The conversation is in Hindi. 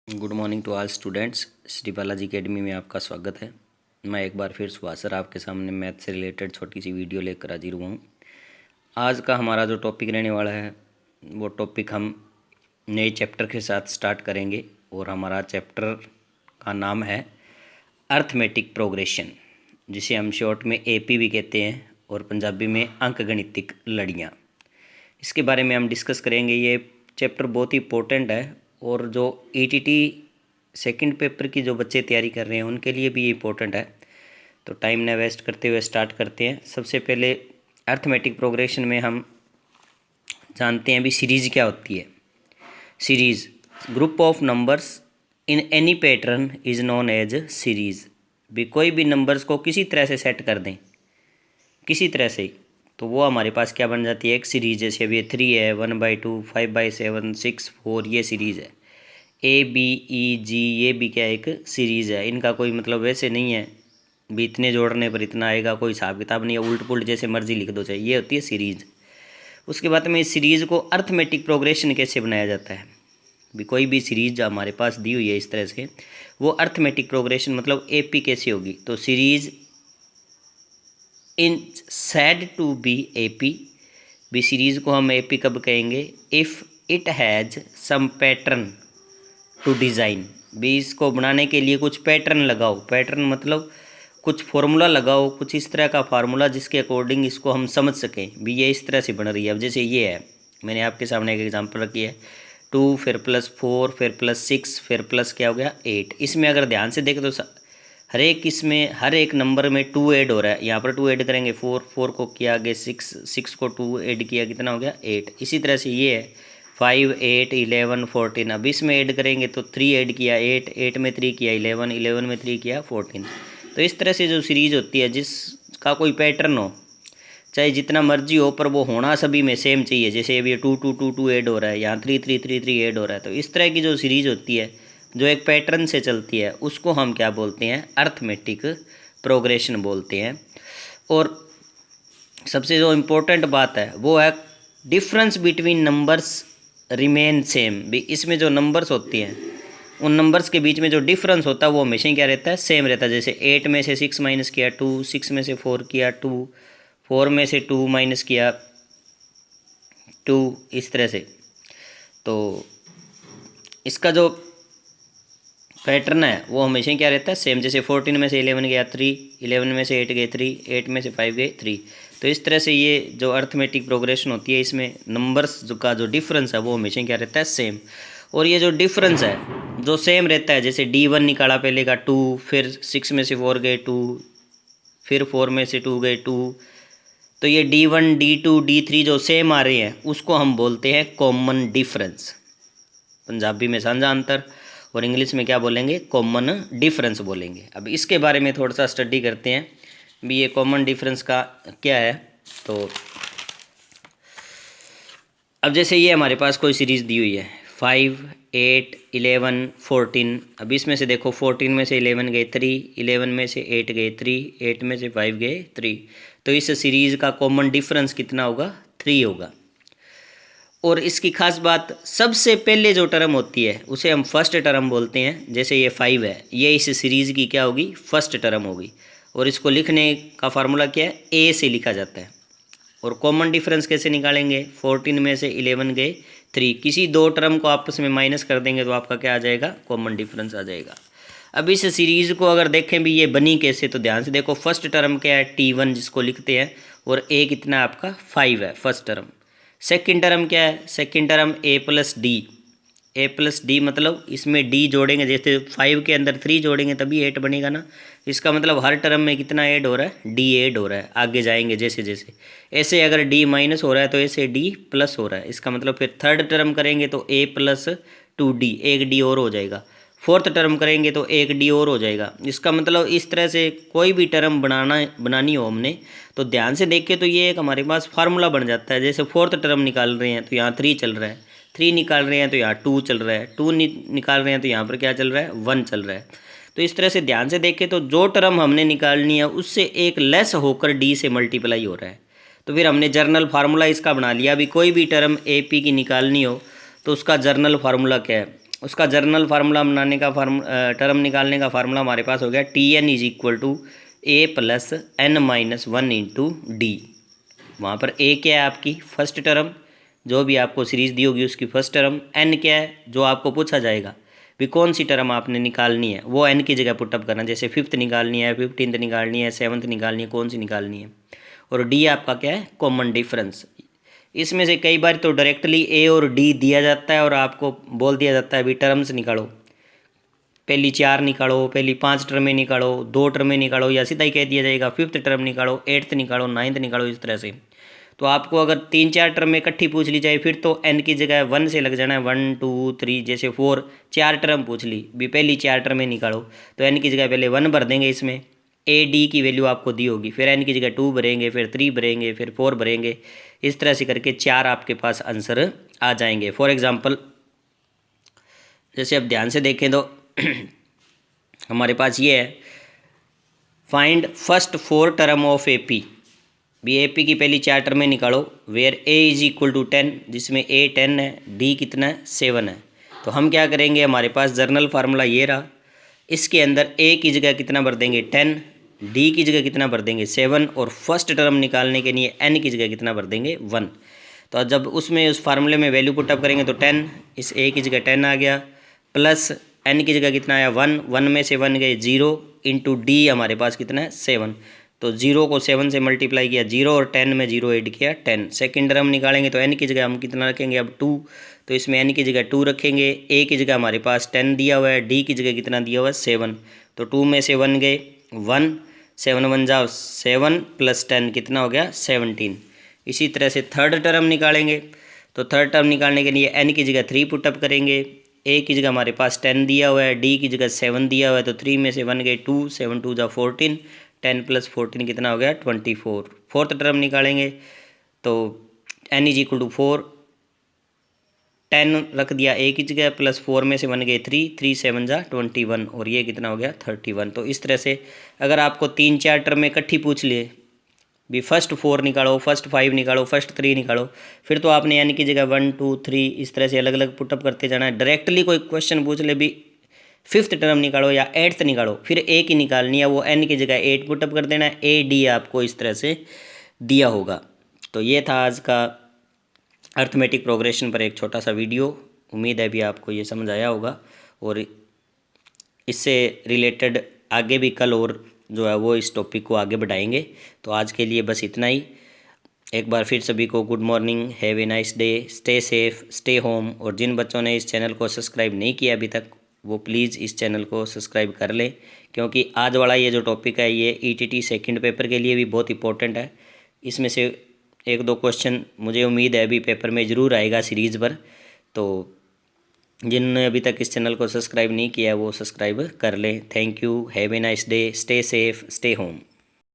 Good morning to all students. Shri Balaji academy में आपका स्वागत है। मैं एक बार फिर सुभाष सर आपके सामने मैथ से रिलेटेड छोटी सी वीडियो लेकर हाजिर हुआ हूँ। आज का हमारा जो टॉपिक रहने वाला है वो टॉपिक हम नए चैप्टर के साथ स्टार्ट करेंगे और हमारा चैप्टर का नाम है अर्थमेटिक प्रोग्रेशन, जिसे हम शॉर्ट में एपी भी कहते हैं और पंजाबी में अंकगणितिक लड़ियाँ। इसके बारे में हम डिस्कस करेंगे। ये चैप्टर बहुत ही इंपॉर्टेंट है और जो ईटीटी सेकंड पेपर की जो बच्चे तैयारी कर रहे हैं उनके लिए भी ये इम्पोर्टेंट है। तो टाइम न वेस्ट करते हुए स्टार्ट करते हैं। सबसे पहले अर्थमेटिक प्रोग्रेशन में हम जानते हैं भी सीरीज़ क्या होती है। Series group of numbers in any pattern is known as series. भी कोई भी नंबर्स को किसी तरह से सेट कर दें, किसी तरह से, तो वो हमारे पास क्या बन जाती है, एक सीरीज़। जैसे अभी 3 है, 1/2, 5/7, 6, 4, ये सीरीज़ है। ABEG ये भी क्या एक सीरीज़ है। इनका कोई मतलब वैसे नहीं है भी इतने जोड़ने पर इतना आएगा, कोई हिसाब किताब नहीं है, उल्ट पुल्ट जैसे मर्जी लिख दो चाहिए। ये होती है सीरीज़। उसके बाद में इस सीरीज़ को अर्थमेटिक प्रोग्रेशन कैसे बनाया जाता है। भी कोई भी सीरीज़ जो हमारे पास दी हुई है इस तरह से, वो अर्थमेटिक प्रोग्रेशन मतलब AP कैसे होगी। तो series in said to be AP, भी सीरीज़ को हम AP कब कहेंगे, if it has some pattern to design. भी इसको बनाने के लिए कुछ पैटर्न लगाओ। पैटर्न मतलब कुछ फार्मूला लगाओ, कुछ इस तरह का फार्मूला जिसके अकॉर्डिंग इसको हम समझ सकें भी ये इस तरह से बन रही है। अब जैसे ये है, मैंने आपके सामने एक एग्जांपल रखी है, 2 फिर +4 फिर +6 फिर प्लस क्या हो गया 8। इसमें अगर ध्यान से देखें तो हर एक नंबर में 2 ऐड हो रहा है। यहाँ पर 2 ऐड करेंगे, 4 को किया आगे 6 को 2 ऐड किया, कितना हो गया 8। इसी तरह से ये है 5, 8, 11, 14। अब इसमें ऐड करेंगे तो 3 ऐड किया 8 में 3 किया 11 में 3 किया 14। तो इस तरह से जो सीरीज़ होती है जिसका कोई पैटर्न हो, चाहे जितना मर्जी हो, पर वो होना सभी में सेम चाहिए। जैसे अभी 2 2 2 2 ऐड हो रहा है, यहाँ 3 3 3 3 ऐड हो रहा है। तो इस तरह की जो सीरीज़ होती है जो एक पैटर्न से चलती है, उसको हम क्या बोलते हैं, अर्थमेटिक प्रोग्रेशन बोलते हैं। और सबसे जो इम्पोर्टेंट बात है वो है difference between numbers remain same. भी इसमें जो नंबर्स होती हैं उन नंबर्स के बीच में जो डिफरेंस होता है वो हमेशा क्या रहता है, सेम रहता है। जैसे 8 में से 6 माइनस किया 2, 6 में से 4 किया 2, 4 में से 2 माइनस किया 2, इस तरह से। तो इसका जो पैटर्न है वो हमेशा क्या रहता है, सेम। जैसे 14 में से 11 गया 3, 11 में से 8 गए 3, 8 में से 5 गए 3। तो इस तरह से ये जो अर्थमेटिक प्रोग्रेशन होती है इसमें नंबर्स का जो डिफरेंस है वो हमेशा क्या रहता है, सेम। और ये जो डिफरेंस है जो सेम रहता है, जैसे D1 निकाला पहले का 2, फिर 6 में से 4 गए 2, फिर 4 में से 2 गए 2। तो ये D1 D2 D3 जो सेम आ रहे हैं उसको हम बोलते हैं कॉमन डिफरेंस। पंजाबी में साझा अंतर और इंग्लिश में क्या बोलेंगे, कॉमन डिफरेंस बोलेंगे। अब इसके बारे में थोड़ा सा स्टडी करते हैं भी ये कॉमन डिफरेंस का क्या है। तो अब जैसे ये हमारे पास कोई सीरीज़ दी हुई है 5, 8, 11, 14। अब इसमें से देखो 14 में से 11 गए 3, 11 में से 8 गए 3, 8 में से 5 गए 3। तो इस सीरीज़ का कॉमन डिफरेंस कितना होगा, 3 होगा। और इसकी खास बात, सबसे पहले जो टर्म होती है उसे हम फर्स्ट टर्म बोलते हैं। जैसे ये 5 है, ये इस सीरीज़ की क्या होगी, फर्स्ट टर्म होगी। और इसको लिखने का फार्मूला क्या है, A से लिखा जाता है। और कॉमन डिफरेंस कैसे निकालेंगे, 14 में से 11 गए 3, किसी दो टर्म को आपस में माइनस कर देंगे तो आपका क्या आ जाएगा, कॉमन डिफरेंस आ जाएगा। अब इस सीरीज़ को अगर देखें भी ये बनी कैसे, तो ध्यान से देखो। फर्स्ट टर्म क्या है, T1 जिसको लिखते हैं, और A कितना आपका 5 है फर्स्ट टर्म। सेकंड टर्म क्या है, सेकंड टर्म A+D मतलब इसमें D जोड़ेंगे, जैसे 5 के अंदर 3 जोड़ेंगे तभी 8 बनेगा ना। इसका मतलब हर टर्म में कितना ऐड हो रहा है, D ऐड हो रहा है। आगे जाएंगे जैसे जैसे, ऐसे अगर D माइनस हो रहा है तो ऐसे D प्लस हो रहा है। इसका मतलब फिर थर्ड टर्म करेंगे तो A+2D, एक D और हो जाएगा। फोर्थ टर्म करेंगे तो एक D और हो जाएगा। इसका मतलब इस तरह से कोई भी टर्म बनानी हो हमने तो ध्यान से देखें तो ये एक हमारे पास फार्मूला बन जाता है। जैसे फोर्थ टर्म निकाल रहे हैं तो यहाँ 3 चल रहा है, 3 निकाल रहे हैं तो यहाँ 2 चल रहा है, 2 निकाल रहे हैं तो यहाँ पर क्या चल रहा है, 1 चल रहा है। तो इस तरह से ध्यान से देखें तो जो टर्म हमने निकालनी है उससे एक लेस होकर D से मल्टीप्लाई हो रहा है। तो फिर हमने जर्नल फार्मूला इसका बना लिया। अभी कोई भी टर्म AP की निकालनी हो तो उसका जर्नल फार्मूला क्या है, उसका जर्नल फार्मूला बनाने का टर्म निकालने का फार्मूला हमारे पास हो गया Tn is equal to A plus N minus one into D. वहाँ पर ए क्या है आपकी फर्स्ट टर्म, जो भी आपको सीरीज़ दी होगी उसकी फर्स्ट टर्म। एन क्या है जो आपको पूछा जाएगा भी कौन सी टर्म आपने निकालनी है, वो एन की जगह पुटअप करना। जैसे 5th निकालनी है, 15th निकालनी है, 7th निकालनी है, कौन सी निकालनी है। और डी आपका क्या है कॉमन डिफरेंस। इसमें से कई बार तो डायरेक्टली ए और डी दिया जाता है और आपको बोल दिया जाता है भी टर्म्स निकालो, पहली 4 निकालो, पहली 5 टर्में निकालो, 2 टर्में निकालो, या सीधा ही कह दिया जाएगा 5th टर्म निकालो, 8th निकालो, 9th निकालो, इस तरह से। तो आपको अगर 3-4 टर्म में इकट्ठी पूछ ली जाए फिर तो एन की जगह 1 से लग जाना है, 1 2 3 जैसे 4 4 टर्म पूछ ली भी पहली 4 टर्में निकालो तो एन की जगह पहले 1 भर देंगे, इसमें ए डी की वैल्यू आपको दी होगी, फिर एन की जगह 2 भरेंगे, फिर 3 भरेंगे, फिर 4 भरेंगे, इस तरह से करके 4 आपके पास आंसर आ जाएंगे। फॉर एग्जाम्पल जैसे अब ध्यान से देखें तो हमारे पास ये है find first 4 term of A P. भी ए पी की पहली 4 टर्में निकालो where a is equal to 10, जिसमें ए 10 है, डी कितना है 7 है। तो हम क्या करेंगे, हमारे पास जर्नल फार्मूला ये रहा, इसके अंदर ए की जगह कितना भर देंगे 10, डी की जगह कितना भर देंगे 7 और फर्स्ट टर्म निकालने के लिए एन की जगह कितना भर देंगे 1। तो जब उसमें उस फार्मूले में वैल्यू पुटअप करेंगे तो 10, इस ए की जगह 10 आ गया, प्लस एन की जगह कितना आया 1, 1 में से 1 गए 0 इंटू डी हमारे पास कितना है 7। तो 0 को 7 से मल्टीप्लाई किया 0 और 10 में 0 ऐड किया 10। सेकेंड टर्म निकालेंगे तो एन की जगह हम कितना रखेंगे अब 2, तो इसमें एन की जगह 2 रखेंगे, ए की जगह हमारे पास 10 दिया हुआ है, डी की जगह कितना दिया हुआ है 7। तो 2 में से 1 गए 1, 7 1 जाओ 7 प्लस 10 कितना हो गया 17। इसी तरह से थर्ड टर्म निकालेंगे तो थर्ड टर्म निकालने के लिए एन की जगह 3 पुटअप करेंगे, ए की जगह हमारे पास 10 दिया हुआ है, डी की जगह 7 दिया हुआ है, तो 3 में से 1 गए 2, 7 2 जा 14, 10 प्लस 14 कितना हो गया 24। फोर्थ टर्म निकालेंगे तो एन इज इक्वल टू 4, 10 रख दिया ए की जगह, प्लस 4 में से 1 गए 3, 3 7 जा 21 और ये कितना हो गया 31। तो इस तरह से अगर आपको 3-4 टर्म में इकट्ठी पूछ लिए भी फर्स्ट 4 निकालो, फर्स्ट 5 निकालो, फर्स्ट 3 निकालो, फिर तो आपने एन की जगह 1 2 3 इस तरह से अलग अलग पुटअप करते जाना है। डायरेक्टली कोई क्वेश्चन पूछ ले भी 5th टर्म निकालो या 8th निकालो, फिर ए की निकालनी है, वो एन की जगह 8 पुटअप कर देना है, ए डी आपको इस तरह से दिया होगा। तो ये था आज का अर्थमेटिक प्रोग्रेशन पर एक छोटा सा वीडियो। उम्मीद है भी आपको ये समझ आया होगा और इससे रिलेटेड आगे भी कल और जो है वो इस टॉपिक को आगे बढ़ाएंगे। तो आज के लिए बस इतना ही। एक बार फिर सभी को good morning, have a nice day, stay safe, stay home. और जिन बच्चों ने इस चैनल को सब्सक्राइब नहीं किया अभी तक वो प्लीज़ इस चैनल को सब्सक्राइब कर लें, क्योंकि आज वाला ये जो टॉपिक है ये ईटीटी सेकंड पेपर के लिए भी बहुत इंपॉर्टेंट है। इसमें से 1-2 क्वेश्चन मुझे उम्मीद है अभी पेपर में ज़रूर आएगा सीरीज़ पर। तो जिन्होंने अभी तक इस चैनल को सब्सक्राइब नहीं किया वो सब्सक्राइब कर लें। Thank you, have a nice day, stay safe, stay home.